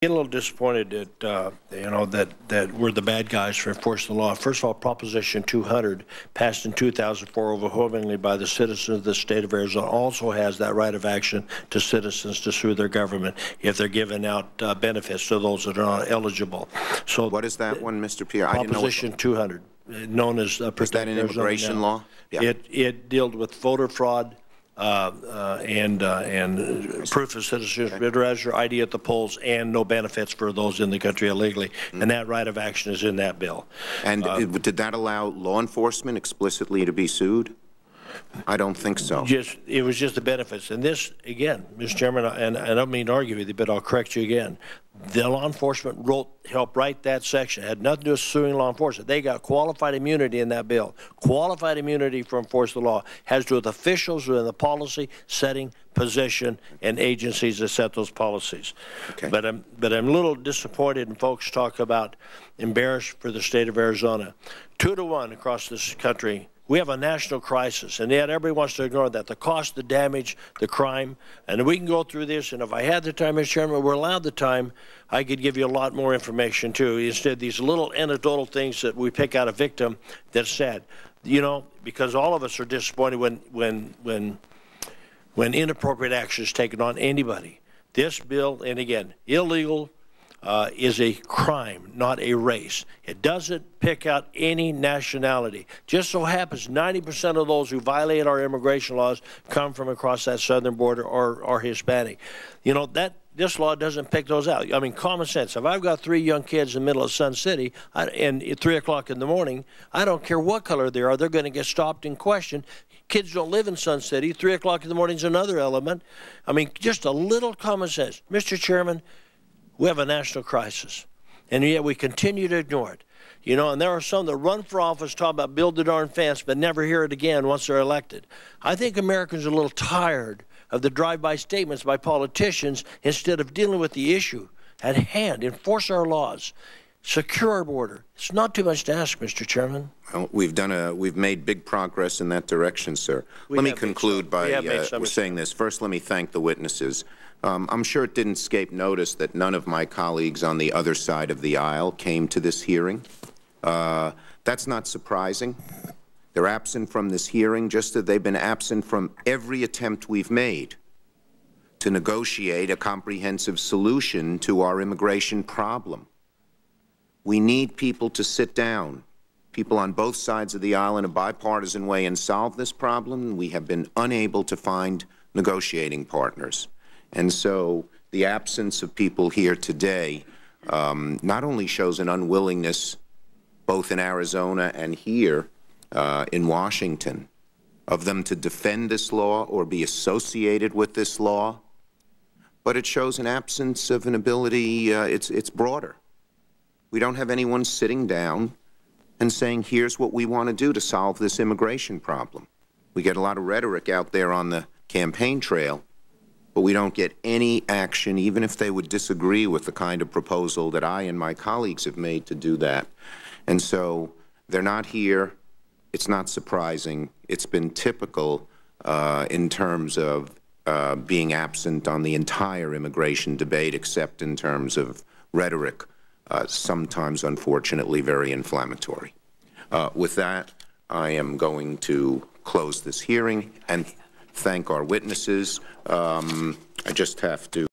Get a little disappointed that that we're the bad guys for enforcing the law. First of all, Proposition 200, passed in 2004 overwhelmingly by the citizens of the state of Arizona, also has that right of action to citizens to sue their government if they're giving out benefits to those that are not eligible. So what is that one, Mr. Pierre? Proposition 200, known as is that an immigration law? Yeah. It deals with voter fraud. And proof of citizenship, register ID at the polls, and no benefits for those in the country illegally. And that right of action is in that bill. And did that allow law enforcement explicitly to be sued? I don't think so. It was just the benefits. And this, again, Mr. Chairman, and I don't mean to argue with you, but I'll correct you again. The law enforcement helped write that section. It had nothing to do with suing law enforcement. They got qualified immunity in that bill. Qualified immunity for enforcing the law has to do with officials who are in the policy setting position and agencies that set those policies. Okay. But I'm a little disappointed when folks talk about embarrassed for the state of Arizona. 2-to-1 across this country. We have a national crisis, and yet everybody wants to ignore that. The cost, the damage, the crime, and we can go through this, and if I had the time, Mr. Chairman, we're allowed the time, I could give you a lot more information, too. Instead, these little anecdotal things that we pick out a victim that's sad. You know, because all of us are disappointed when inappropriate action is taken on anybody. This bill, and again, illegal, is a crime, not a race. It doesn't pick out any nationality. Just so happens 90% of those who violate our immigration laws come from across that southern border or are Hispanic. You know, this law doesn't pick those out. I mean, common sense. If I've got 3 young kids in the middle of Sun City and at 3 o'clock in the morning, I don't care what color they are, they're going to get stopped and questioned. Kids don't live in Sun City. 3 o'clock in the morning is another element. I mean, just a little common sense. Mr. Chairman, we have a national crisis, and yet we continue to ignore it. You know, and there are some that run for office, talk about build the darn fence, but never hear it again once they're elected. I think Americans are a little tired of the drive-by statements by politicians instead of dealing with the issue at hand. Enforce our laws. Secure our border. It's not too much to ask, Mr. Chairman. Well, we've made big progress in that direction, sir. Let me conclude by saying this. First, let me thank the witnesses. I'm sure it didn't escape notice that none of my colleagues on the other side of the aisle came to this hearing. That's not surprising. They're absent from this hearing just as they've been absent from every attempt we've made to negotiate a comprehensive solution to our immigration problem. We need people to sit down, people on both sides of the aisle in a bipartisan way, and solve this problem. We have been unable to find negotiating partners. And so the absence of people here today not only shows an unwillingness both in Arizona and here in Washington of them to defend this law or be associated with this law, but it shows an absence of an ability, it's broader. We don't have anyone sitting down and saying, here's what we want to do to solve this immigration problem. We get a lot of rhetoric out there on the campaign trail, but we don't get any action, even if they would disagree with the kind of proposal that I and my colleagues have made to do that. And so they're not here. It's not surprising. It's been typical in terms of being absent on the entire immigration debate, except in terms of rhetoric, sometimes, unfortunately, very inflammatory. With that, I am going to close this hearing and thank our witnesses. I just have to